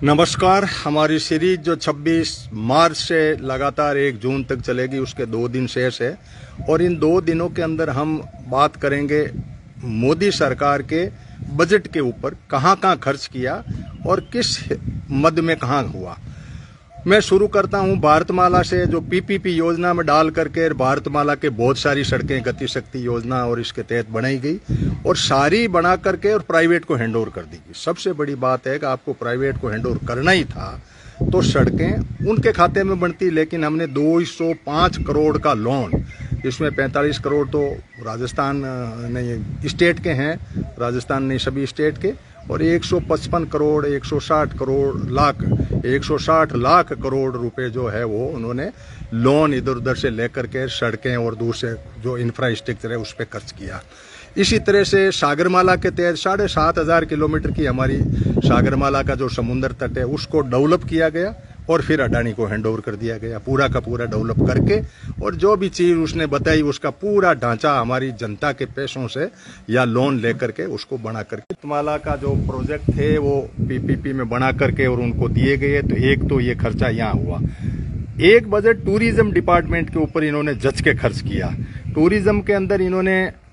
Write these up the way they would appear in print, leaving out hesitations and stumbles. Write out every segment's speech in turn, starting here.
नमस्कार। हमारी सीरीज जो 26 मार्च से लगातार 1 जून तक चलेगी, उसके 2 दिन शेष है और इन 2 दिनों के अंदर हम बात करेंगे मोदी सरकार के बजट के ऊपर, कहाँ कहाँ खर्च किया और किस मद में कहाँ हुआ। मैं शुरू करता हूं भारतमाला से, जो पीपीपी योजना में डाल करके भारतमाला के बहुत सारी सड़कें गति शक्ति योजना और इसके तहत बनाई गई और सारी बना करके और प्राइवेट को हैंड ओवर कर दी गई। सबसे बड़ी बात है कि आपको प्राइवेट को हैंड ओवर करना ही था तो सड़कें उनके खाते में बनती, लेकिन हमने 205 करोड़ का लोन, इसमें 45 करोड़ तो राजस्थान नहीं स्टेट के हैं, राजस्थान नहीं सभी स्टेट के, और 155 करोड़ 160 लाख करोड़ रुपए जो है वो उन्होंने लोन इधर उधर से लेकर के सड़कें और दूसरे जो इंफ्रास्ट्रक्चर है उस पर खर्च किया। इसी तरह से सागरमाला के तहत 7,500 किलोमीटर की हमारी सागरमाला का जो समुद्र तट है उसको डेवलप किया गया और फिर अडानी को हैंड ओवर कर दिया गया, पूरा का पूरा डेवलप करके, और जो भी चीज़ उसने बताई उसका पूरा ढांचा हमारी जनता के पैसों से या लोन लेकर के उसको बना करके भारतमाला का जो प्रोजेक्ट थे वो पीपीपी में बना करके और उनको दिए गए। तो एक तो ये खर्चा यहाँ हुआ। एक बजट टूरिज्म डिपार्टमेंट के ऊपर इन्होंने जच के खर्च किया। टूरिज्म के अंदर इन्होंने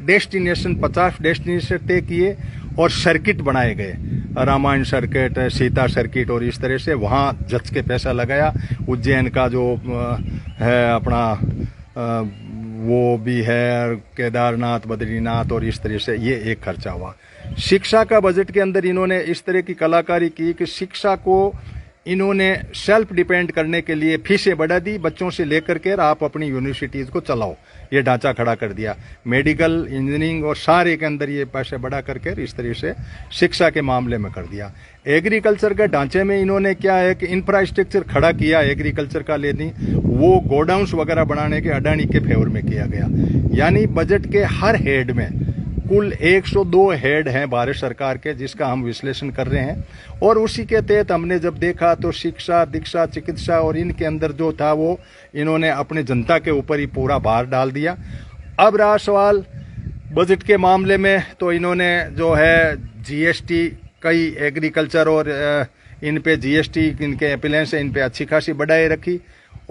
डेस्टिनेशन 50 डेस्टिनेशन तय किए और सर्किट बनाए गए, रामायण सर्किट, सीता सर्किट, और इस तरह से वहाँ जच के पैसा लगाया। उज्जैन का जो है अपना वो भी है, केदारनाथ, बद्रीनाथ, और इस तरह से ये एक खर्चा हुआ। शिक्षा का बजट के अंदर इन्होंने इस तरह की कलाकारी की कि शिक्षा को इन्होंने सेल्फ डिपेंड करने के लिए फीसें बढ़ा दी, बच्चों से लेकर के आप अपनी यूनिवर्सिटीज़ को चलाओ, ये ढांचा खड़ा कर दिया। मेडिकल, इंजीनियरिंग और सारे के अंदर ये पैसे बढ़ा करके इस तरह से शिक्षा के मामले में कर दिया। एग्रीकल्चर के ढांचे में इन्होंने क्या है कि इंफ्रास्ट्रक्चर खड़ा किया एग्रीकल्चर का, लेनी वो गोडाउन्स वगैरह बनाने के अडानी के फेवर में किया गया। यानी बजट के हर हेड में कुल 102 हेड हैं भारत सरकार के, जिसका हम विश्लेषण कर रहे हैं, और उसी के तहत हमने जब देखा तो शिक्षा, दीक्षा, चिकित्सा और इनके अंदर जो था वो इन्होंने अपने जनता के ऊपर ही पूरा भार डाल दिया। अब रहा सवाल बजट के मामले में, तो इन्होंने जो है जीएसटी, कई एग्रीकल्चर और इन पे जीएसटी, इनके एप्लायंस है इन पे अच्छी खासी बढ़ाए रखी,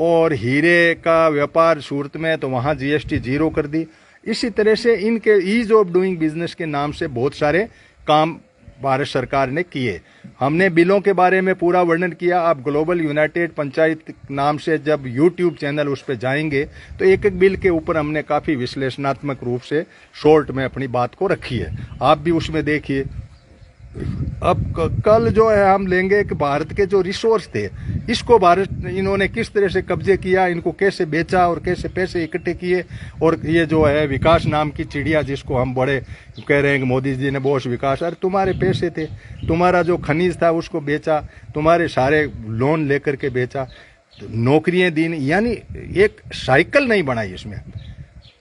और हीरे का व्यापार सूरत में तो वहाँ जीएसटी 0 कर दी। इसी तरह से इनके ईज ऑफ डूइंग बिजनेस के नाम से बहुत सारे काम भारत सरकार ने किए। हमने बिलों के बारे में पूरा वर्णन किया। आप ग्लोबल यूनाइटेड पंचायत नाम से जब यूट्यूब चैनल उस पर जाएंगे तो एक एक बिल के ऊपर हमने काफ़ी विश्लेषणात्मक रूप से शॉर्ट में अपनी बात को रखी है, आप भी उसमें देखिए। अब कल जो है हम लेंगे कि भारत के जो रिसोर्स थे इसको भारत इन्होंने किस तरह से कब्जे किया, इनको कैसे बेचा और कैसे पैसे इकट्ठे किए, और ये जो है विकास नाम की चिड़िया जिसको हम बड़े कह रहे हैं कि मोदी जी ने बहुत विकास, अरे तुम्हारे पैसे थे, तुम्हारा जो खनिज था उसको बेचा, तुम्हारे सारे लोन लेकर के बेचा, नौकरियां दी, यानी एक साइकिल नहीं बनाई। इसमें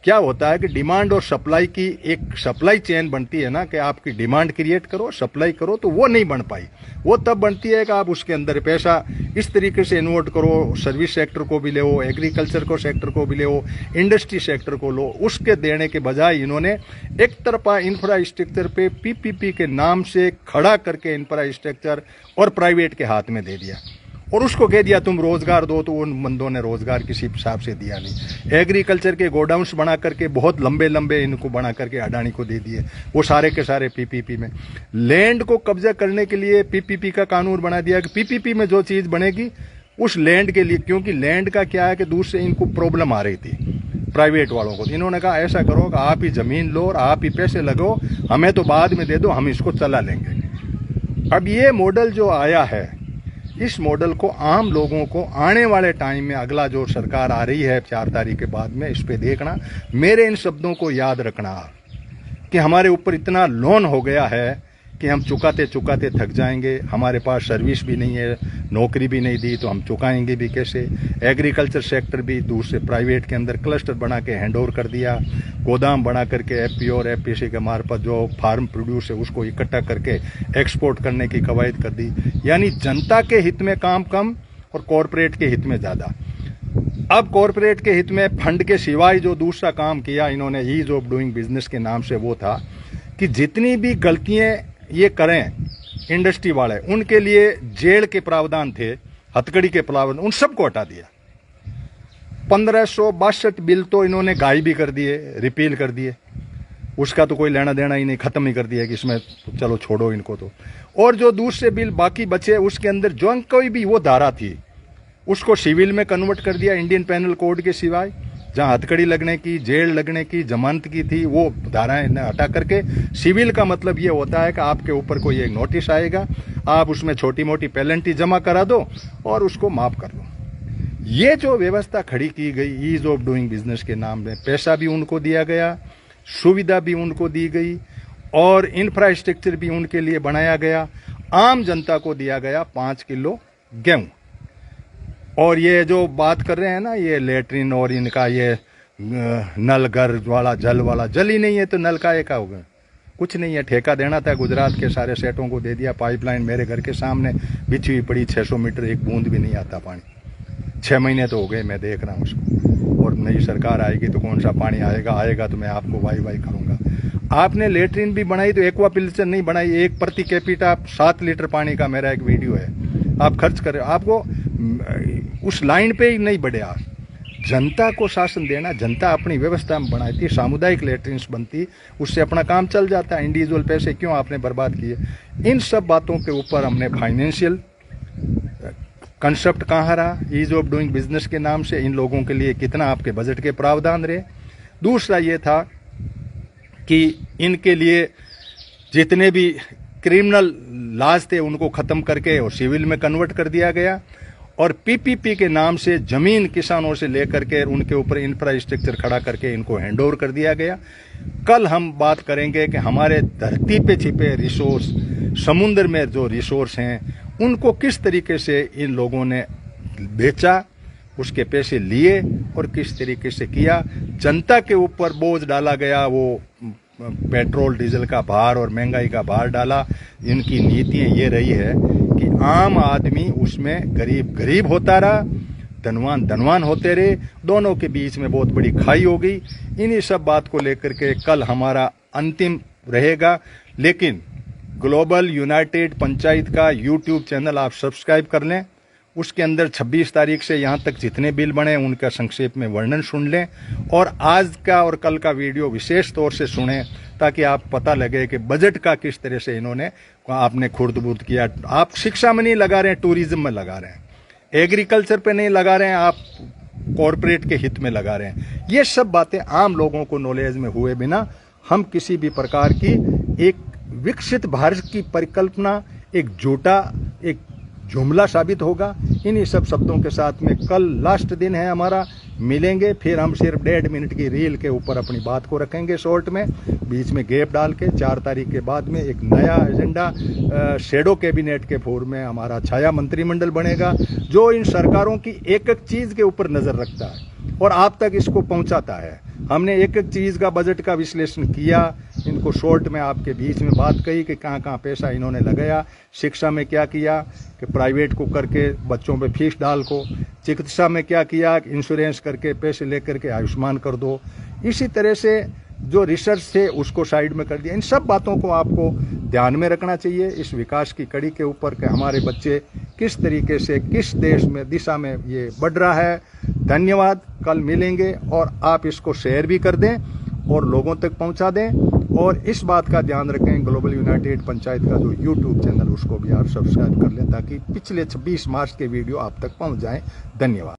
क्या होता है कि डिमांड और सप्लाई की एक सप्लाई चेन बनती है ना, कि आपकी डिमांड क्रिएट करो, सप्लाई करो, तो वो नहीं बन पाई। वो तब बनती है कि आप उसके अंदर पैसा इस तरीके से इन्वर्ट करो, सर्विस सेक्टर को भी ले, एग्रीकल्चर को सेक्टर को भी ले, इंडस्ट्री सेक्टर को लो, उसके देने के बजाय इन्होंने एक तरफा इंफ्रास्ट्रक्चर पे पीपीपी के नाम से खड़ा करके इंफ्रास्ट्रक्चर और प्राइवेट के हाथ में दे दिया और उसको कह दिया तुम रोजगार दो, तो उन बंदों ने रोजगार किसी हिसाब से दिया नहीं। एग्रीकल्चर के गोडाउन्स बना करके बहुत लंबे लंबे इनको बना करके अडानी को दे दिए, वो सारे के सारे पीपीपी में। लैंड को कब्जा करने के लिए पीपीपी का कानून बना दिया कि पीपीपी में जो चीज बनेगी उस लैंड के लिए, क्योंकि लैंड का क्या है कि दूर से इनको प्रॉब्लम आ रही थी प्राइवेट वालों को, इन्होंने कहा ऐसा करो कि आप ही जमीन लो और आप ही पैसे लगाओ, हमें तो बाद में दे दो, हम इसको चला लेंगे। अब ये मॉडल जो आया है, इस मॉडल को आम लोगों को आने वाले टाइम में, अगला जो सरकार आ रही है 4 तारीख के बाद में, इस पे देखना, मेरे इन शब्दों को याद रखना कि हमारे ऊपर इतना लोन हो गया है कि हम चुकाते चुकाते थक जाएंगे, हमारे पास सर्विस भी नहीं है, नौकरी भी नहीं दी तो हम चुकाएंगे भी कैसे। एग्रीकल्चर सेक्टर भी दूर से प्राइवेट के अंदर क्लस्टर बना के हैंड ओवर कर दिया, गोदाम बना करके एफपीओ और एफपीसी के मार्फत जो फार्म प्रोड्यूस है उसको इकट्ठा करके एक्सपोर्ट करने की कवायद कर दी। यानी जनता के हित में काम कम और कॉरपोरेट के हित में ज़्यादा। अब कॉरपोरेट के हित में फंड के सिवाय जो दूसरा काम किया इन्होंने ईज ऑफ डूइंग बिजनेस के नाम से, वो था कि जितनी भी गलतियां ये करें इंडस्ट्री वाले, उनके लिए जेल के प्रावधान थे, हथकड़ी के प्रावधान, उन सबको हटा दिया। 1562 बिल तो इन्होंने गायब भी कर दिए, रिपील कर दिए, उसका तो कोई लेना देना ही नहीं, खत्म ही कर दिया कि इसमें चलो छोड़ो इनको तो। और जो दूसरे बिल बाकी बचे उसके अंदर जो कोई भी वो धारा थी उसको सिविल में कन्वर्ट कर दिया, इंडियन पेनल कोड के सिवाय जहां हथकड़ी लगने की, जेल लगने की, जमानत की थी, वो धाराएं हटा करके सिविल का मतलब ये होता है कि आपके ऊपर कोई एक नोटिस आएगा, आप उसमें छोटी मोटी पेनल्टी जमा करा दो और उसको माफ कर दो। ये जो व्यवस्था खड़ी की गई ईज ऑफ डूइंग बिजनेस के नाम में, पैसा भी उनको दिया गया, सुविधा भी उनको दी गई और इंफ्रास्ट्रक्चर भी उनके लिए बनाया गया। आम जनता को दिया गया 5 किलो गेहूं। और ये जो बात कर रहे हैं ना, ये लेटरिन और इनका ये नल घर वाला जल ही नहीं है तो नल का एक होगा, कुछ नहीं है। ठेका देना था, गुजरात के सारे सेठों को दे दिया। पाइपलाइन मेरे घर के सामने बिछी हुई पड़ी, 600 मीटर, एक बूंद भी नहीं आता पानी। 6 महीने तो हो गए मैं देख रहा हूँ उसको। और नई सरकार आएगी तो कौन सा पानी आएगा तो मैं आपको वाई करूंगा। आपने लेटरिन भी बनाई तो एक्वा फिल्टर नहीं बनाई। एक प्रति कैपिटा 7 लीटर पानी का मेरा एक वीडियो है, आप खर्च कर रहे हो, आपको उस लाइन पे ही नहीं बढ़े। आप जनता को शासन देना, जनता अपनी व्यवस्था में बनाती, सामुदायिक लेटरिन्स बनती, उससे अपना काम चल जाता है। इंडिविजुअल पैसे क्यों आपने बर्बाद किए? इन सब बातों के ऊपर हमने फाइनेंशियल कंसेप्ट कहाँ रहा, ईज ऑफ डूइंग बिजनेस के नाम से इन लोगों के लिए कितना आपके बजट के प्रावधान रहे। दूसरा ये था कि इनके लिए जितने भी क्रिमिनल लॉज थे उनको खत्म करके और सिविल में कन्वर्ट कर दिया गया। और पीपीपी के नाम से जमीन किसानों से लेकर के उनके ऊपर इंफ्रास्ट्रक्चर खड़ा करके इनको हैंडओवर कर दिया गया। कल हम बात करेंगे कि हमारे धरती पे छिपे रिसोर्स, समुद्र में जो रिसोर्स हैं, उनको किस तरीके से इन लोगों ने बेचा, उसके पैसे लिए और किस तरीके से किया। जनता के ऊपर बोझ डाला गया, वो पेट्रोल डीजल का भार और महंगाई का भार डाला। इनकी नीतियां ये रही है कि आम आदमी उसमें गरीब होता रहा, धनवान होते रहे, दोनों के बीच में बहुत बड़ी खाई हो गई। इन्हीं सब बात को लेकर के कल हमारा अंतिम रहेगा। लेकिन ग्लोबल यूनाइटेड पंचायत का यूट्यूब चैनल आप सब्सक्राइब कर लें, उसके अंदर 26 तारीख से यहाँ तक जितने बिल बने उनका संक्षेप में वर्णन सुन लें और आज का और कल का वीडियो विशेष तौर से सुनें ताकि आप पता लगे कि बजट का किस तरह से इन्होंने आपने खुर्द-बुर्द किया। आप शिक्षा में नहीं लगा रहे हैं, टूरिज्म में लगा रहे हैं, एग्रीकल्चर पे नहीं लगा रहे हैं, आप कॉरपोरेट के हित में लगा रहे हैं। ये सब बातें आम लोगों को नॉलेज में हुए बिना हम किसी भी प्रकार की एक विकसित भारत की परिकल्पना एक झूठा एक जुमला साबित होगा। इन्हीं सब शब्दों के साथ में कल लास्ट दिन है हमारा, मिलेंगे फिर। हम सिर्फ 1.5 मिनट की रील के ऊपर अपनी बात को रखेंगे शॉर्ट में, बीच में गैप डाल के। 4 तारीख के बाद में एक नया एजेंडा शेडो कैबिनेट के फॉर्म में हमारा छाया मंत्रिमंडल बनेगा, जो इन सरकारों की एक एक चीज के ऊपर नजर रखता है और आप तक इसको पहुंचाता है। हमने एक एक चीज का बजट का विश्लेषण किया, इनको शॉर्ट में आपके बीच में बात कही कि कहाँ कहाँ पैसा इन्होंने लगाया। शिक्षा में क्या किया कि प्राइवेट को करके बच्चों पे फीस डाल को, चिकित्सा में क्या किया, इंश्योरेंस करके पैसे लेकर के आयुष्मान कर दो। इसी तरह से जो रिसर्च थे उसको साइड में कर दिया। इन सब बातों को आपको ध्यान में रखना चाहिए इस विकास की कड़ी के ऊपर कि हमारे बच्चे किस तरीके से किस देश में दिशा में ये बढ़ रहा है। धन्यवाद, कल मिलेंगे और आप इसको शेयर भी कर दें और लोगों तक पहुंचा दें और इस बात का ध्यान रखें ग्लोबल यूनाइटेड पंचायत का जो यूट्यूब चैनल उसको भी आप सब्सक्राइब कर लें ताकि पिछले 26 मार्च के वीडियो आप तक पहुंच जाएं। धन्यवाद।